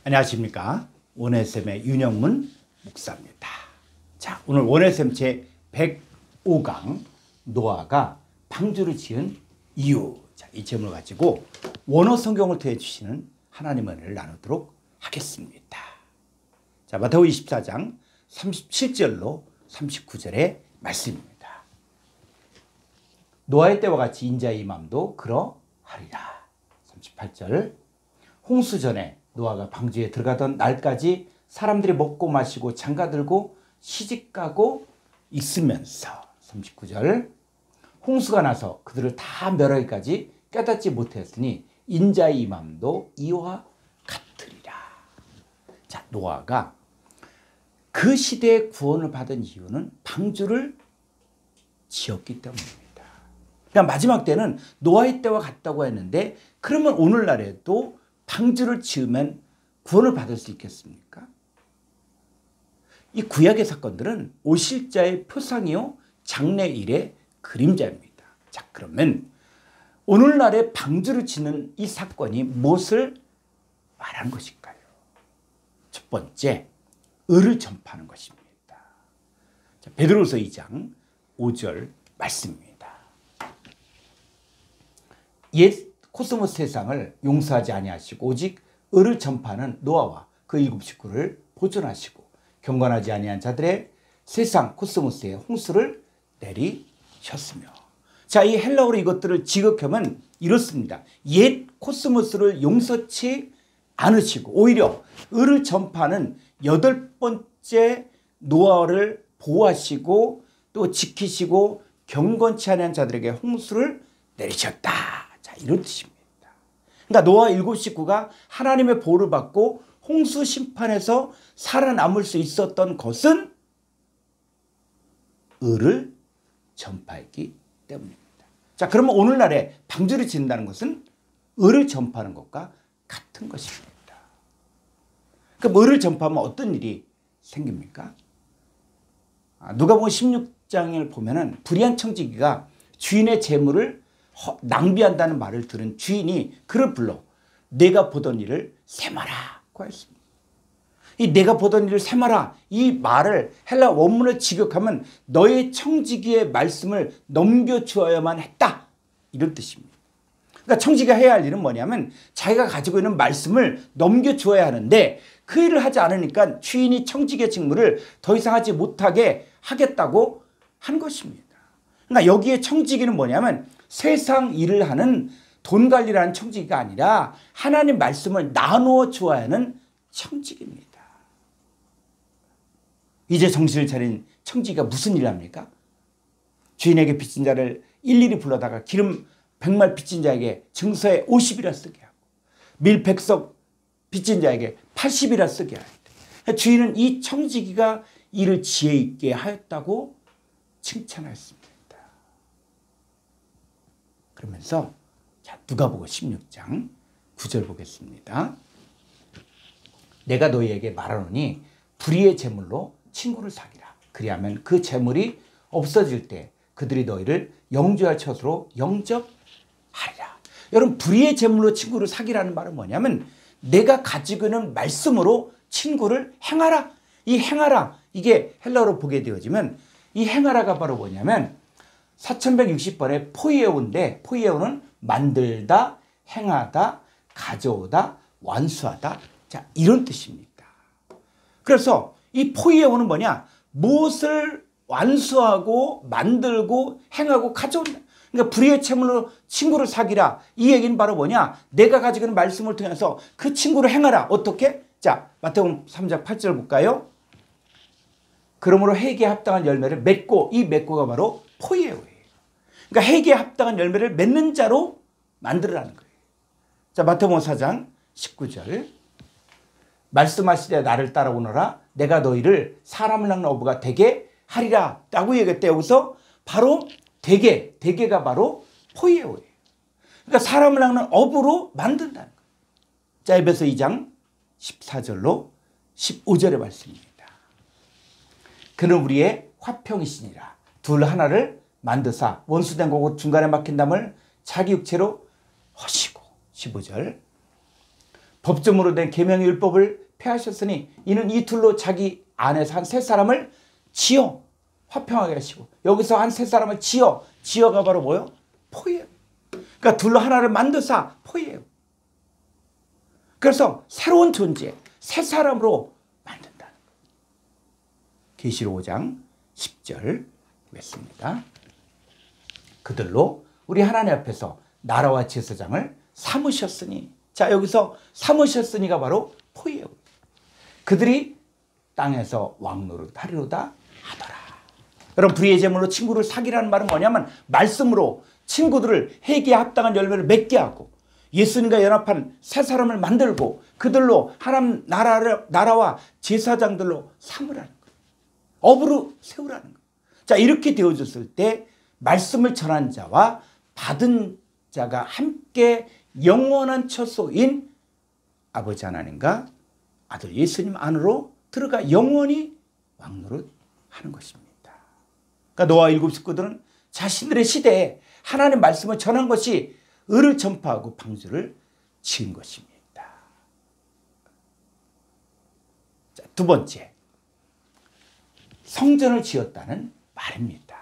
안녕하십니까. 원해쌤의 윤영문 목사입니다. 자, 오늘 원해쌤 제 105강 노아가 방주를 지은 이유, 자, 이 제목을 가지고 원어 성경을 통해 주시는 하나님의 은혜를 나누도록 하겠습니다. 자, 마태복음 24장 37절로 39절의 말씀입니다. 노아의 때와 같이 인자의 임함도 그러하리라. 38절, 홍수 전에 노아가 방주에 들어가던 날까지 사람들이 먹고 마시고 장가들고 시집가고 있으면서 39절, 홍수가 나서 그들을 다 멸하기까지 깨닫지 못했으니 인자의 임함도 이와 같으리라. 자, 노아가 그 시대에 구원을 받은 이유는 방주를 지었기 때문입니다. 그러니까 마지막 때는 노아의 때와 같다고 했는데, 그러면 오늘날에도 방주를 지으면 구원을 받을 수 있겠습니까? 이 구약의 사건들은 오실 자의 표상이요 장래일의 그림자입니다. 자, 그러면 오늘날의 방주를 짓는 이 사건이 무엇을 말하는 것일까요? 첫 번째, 의를 전파하는 것입니다. 자, 베드로서 2장 5절 말씀입니다. 옛 코스모스 세상을 용서하지 아니하시고 오직 의를 전파하는 노아와 그 일곱 식구를 보존하시고 경건하지 아니한 자들의 세상 코스모스에 홍수를 내리셨으며. 자, 이 헬라어로 이것들을 지극하면 이렇습니다. 옛 코스모스를 용서치 않으시고 오히려 의를 전파하는 여덟 번째 노아를 보호하시고 또 지키시고 경건치 않은 자들에게 홍수를 내리셨다. 자, 이런 뜻입니다. 그러니까 노아 일곱 식구가 하나님의 보호를 받고 홍수 심판에서 살아남을 수 있었던 것은 의를 전파했기 때문입니다. 자, 그러면 오늘날에 방주를 짓는다는 것은 의를 전파하는 것과 같은 것입니다. 그럼 의를 전파하면 어떤 일이 생깁니까? 누가복음 16장을 보면은 불의한 청지기가 주인의 재물을 낭비한다는 말을 들은 주인이 그를 불러 내가 보던 일을 세마라고 했습니다. 이 내가 보던 일을 세마라, 이 말을 헬라 원문을 직역하면 너의 청지기의 말씀을 넘겨주어야만 했다, 이런 뜻입니다. 그러니까 청지기가 해야 할 일은 뭐냐면 자기가 가지고 있는 말씀을 넘겨주어야 하는데 그 일을 하지 않으니까 주인이 청지기의 직무를 더 이상 하지 못하게 하겠다고 한 것입니다. 그러니까 여기에 청지기는 뭐냐면 세상 일을 하는 돈 관리라는 청지기가 아니라 하나님 말씀을 나누어 주어야 하는 청지기입니다. 이제 정신을 차린 청지기가 무슨 일을 합니까? 주인에게 빚진 자를 일일이 불러다가 기름 100말 빚진 자에게 증서에 50이라 쓰게 하고 밀 100석 빚진 자에게 80이라 쓰게 하였다. 주인은 이 청지기가 이를 지혜 있게 하였다고 칭찬하였습니다. 그러면서 자, 누가복음 16장 9절 보겠습니다. 내가 너희에게 말하노니 불의의 재물로 친구를 사귀라. 그리하면 그 재물이 없어질 때 그들이 너희를 영주할 처소로 영접하리라. 여러분, 불의의 재물로 친구를 사귀라는 말은 뭐냐면 내가 가지고 있는 말씀으로 친구를 행하라. 이 행하라, 이게 헬라어로 보게 되어지면 이 행하라가 바로 뭐냐면 4160번의 포이에오인데, 포이에오는 만들다, 행하다, 가져오다, 완수하다, 자, 이런 뜻입니다. 그래서 이 포이에오는 뭐냐? 무엇을 완수하고 만들고 행하고 가져온다. 그러니까 불의의 재물로 친구를 사귀라, 이 얘기는 바로 뭐냐? 내가 가지고 있는 말씀을 통해서 그 친구를 행하라. 어떻게? 자, 마태복음 3장 8절 볼까요? 그러므로 회개에 합당한 열매를 맺고, 이 맺고가 바로 포이에오예요. 그러니까 회개에 합당한 열매를 맺는 자로 만들으라는 거예요. 자, 마태복음 4장 19절, 말씀하시되 나를 따라오너라 내가 너희를 사람을 낚는 어부가 되게 하리라 라고 얘기했대. 여기서 바로 되게가 바로 포이에오예요. 그러니까 사람을 낚는 어부로 만든다는 거예요. 자, 에베소 2장 14절로 15절의 말씀입니다. 그는 우리의 화평이시니라. 둘 하나를 만드사 원수된 거고 중간에 막힌 담을 자기 육체로 허시고. 15절, 법정으로 된 계명의 율법을 폐하셨으니 이는 이 둘로 자기 안에서 한 세 사람을 지어 화평하게 하시고, 여기서 한 세 사람을 지어가 바로 뭐예요? 포예요. 그러니까 둘로 하나를 만드사 포예요. 그래서 새로운 존재, 새 사람으로 만든다는 거예요. 계시록 5장 10절 맺습니다. 그들로 우리 하나님 앞에서 나라와 제사장을 삼으셨으니, 자 여기서 삼으셨으니가 바로 포예요. 그들이 땅에서 왕노릇하리로다 하더라. 여러분, 불의의 제물로 친구를 사귀라는 말은 뭐냐면 말씀으로 친구들을 회개에 합당한 열매를 맺게 하고 예수님과 연합한 새 사람을 만들고 그들로 하나님 나라와 제사장들로 삼으라는 거예요. 업으로 세우라는 거예요. 자, 이렇게 되어졌을 때 말씀을 전한 자와 받은 자가 함께 영원한 처소인 아버지 하나님과 아들 예수님 안으로 들어가 영원히 왕노릇하는 것입니다. 그러니까 노아 일곱 식구들은 자신들의 시대에 하나님 말씀을 전한 것이 의를 전파하고 방주를 지은 것입니다. 자, 두 번째, 성전을 지었다는 말입니다.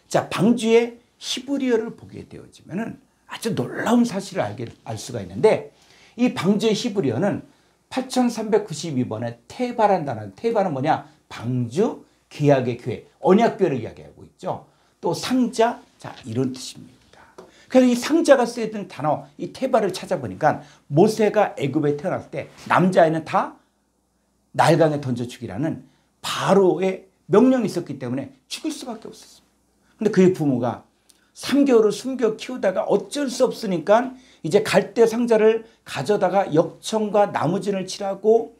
자, 방주의 히브리어를 보게 되어지면 아주 놀라운 사실을 알 수가 있는데, 이 방주의 히브리어는 8392번의 테바라는 단어, 테바는 뭐냐? 방주, 계약의 교회, 언약궤를 이야기하고 있죠. 또 상자, 자 이런 뜻입니다. 그래서 이 상자가 쓰였던 단어, 이 테바를 찾아보니까 모세가 애굽에 태어났을 때 남자아이는 다 날강에 던져 죽이라는 바로의 명령이 있었기 때문에 죽일 수밖에 없었습니다. 근데 그의 부모가 3개월을 숨겨 키우다가 어쩔 수 없으니까 이제 갈대 상자를 가져다가 역청과 나무진을 칠하고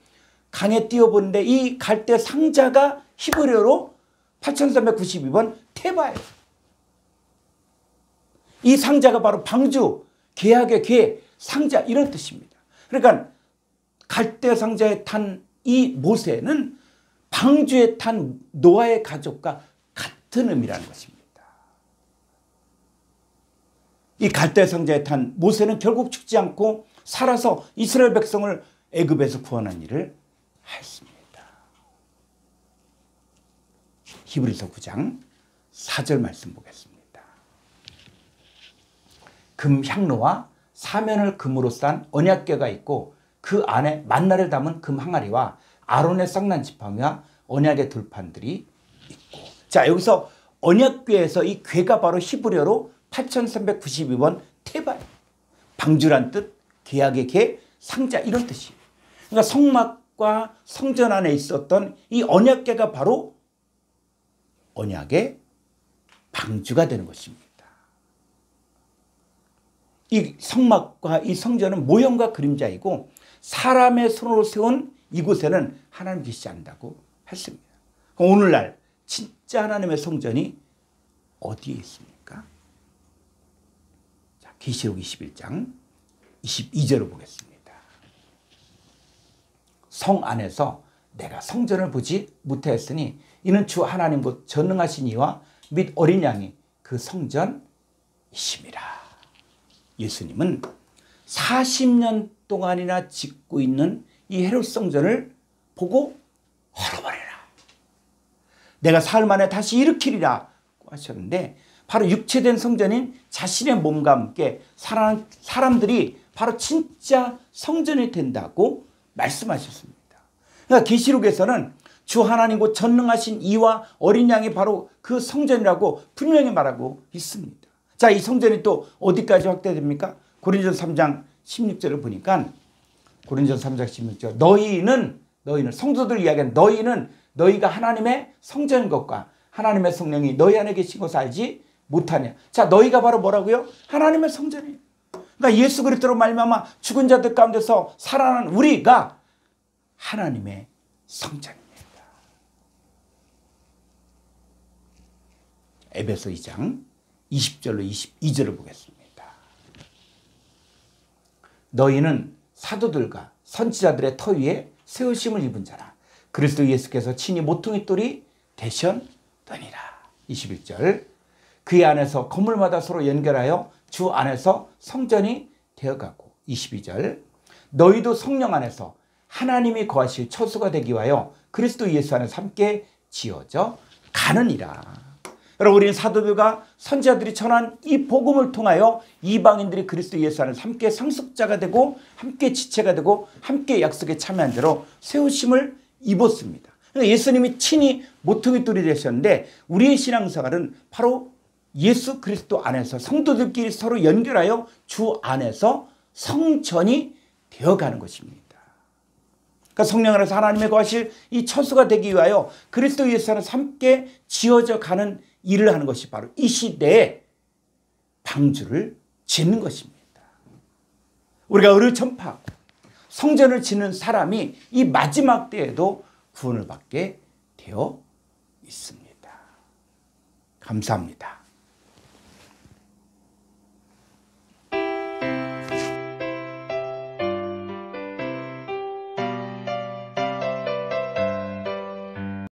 강에 띄워보는데 이 갈대 상자가 히브리어로 8392번 테바예요. 이 상자가 바로 방주, 계약의 궤, 상자 이런 뜻입니다. 그러니까 갈대 상자에 탄 이 모세는 방주에 탄 노아의 가족과 같은 의미라는 것입니다. 이 갈대 상자에 탄 모세는 결국 죽지 않고 살아서 이스라엘 백성을 애굽에서 구원한 일을 하였습니다. 히브리서 9장 4절 말씀 보겠습니다. 금 향로와 사면을 금으로 싼 언약궤가 있고 그 안에 만나를 담은 금 항아리와 아론의 쌍난 지팡이와 언약의 돌판들이 있고, 자 여기서 언약궤에서 이 궤가 바로 히브리어로 8392번 테바예요. 방주란 뜻, 계약의 궤, 상자 이런 뜻이에요. 그러니까 성막과 성전 안에 있었던 이 언약궤가 바로 언약의 방주가 되는 것입니다. 이 성막과 이 성전은 모형과 그림자이고 사람의 손으로 세운 이곳에는 하나님 계시지 않는다고 했습니다. 그럼 오늘날 진짜 하나님의 성전이 어디에 있습니까? 자, 계시록 21장 22절을 보겠습니다. 성 안에서 내가 성전을 보지 못하였으니 이는 주 하나님 곧 전능하신 이와 및 어린 양이 그 성전이심이라. 예수님은 40년 동안이나 짓고 있는 이 헤롯 성전을 보고 헐어버려라. 내가 사흘 만에 다시 일으키리라 하셨는데, 바로 육체된 성전인 자신의 몸과 함께 살아난 사람들이 바로 진짜 성전이 된다고 말씀하셨습니다. 그러니까 계시록에서는 주 하나님 곧 전능하신 이와 어린 양이 바로 그 성전이라고 분명히 말하고 있습니다. 자, 이 성전이 또 어디까지 확대됩니까? 고린도전서 3장 16절을 보니까 고린도전서 3장 16절 너희는 성도들 이야기하는 너희는 너희가 하나님의 성전인 것과 하나님의 성령이 너희 안에 계신 것을 알지 못하냐. 자, 너희가 바로 뭐라고요? 하나님의 성전이에요. 그러니까 예수 그리스도로 말미암아 죽은 자들 가운데서 살아난 우리가 하나님의 성전입니다. 에베소 2장 20절로 22절을 보겠습니다. 너희는 사도들과 선지자들의 터 위에 세우심을 입은 자라. 그리스도 예수께서 친히 모퉁이 돌이 되셨더니라. 21절 그의 안에서 건물마다 서로 연결하여 주 안에서 성전이 되어가고. 22절 너희도 성령 안에서 하나님이 거하실 처소가 되기 위하여 그리스도 예수 안에서 함께 지어져 가느니라. 여러분, 우리는 사도들과 선지자들이 전한 이 복음을 통하여 이방인들이 그리스도 예수 안에서 함께 상속자가 되고 함께 지체가 되고 함께 약속에 참여한 자로 세우심을 입었습니다. 그러니까 예수님이 친히 모퉁이돌이 되셨는데 우리의 신앙생활은 바로 예수 그리스도 안에서 성도들끼리 서로 연결하여 주 안에서 성전이 되어가는 것입니다. 그러니까 성령 안에서 하나님의 거하실 이 처소가 되기 위하여 그리스도 예수 안에서 함께 지어져 가는 일을 하는 것이 바로 이 시대에 방주를 짓는 것입니다. 우리가 의를 전파하고 성전을 짓는 사람이 이 마지막 때에도 구원을 받게 되어 있습니다. 감사합니다.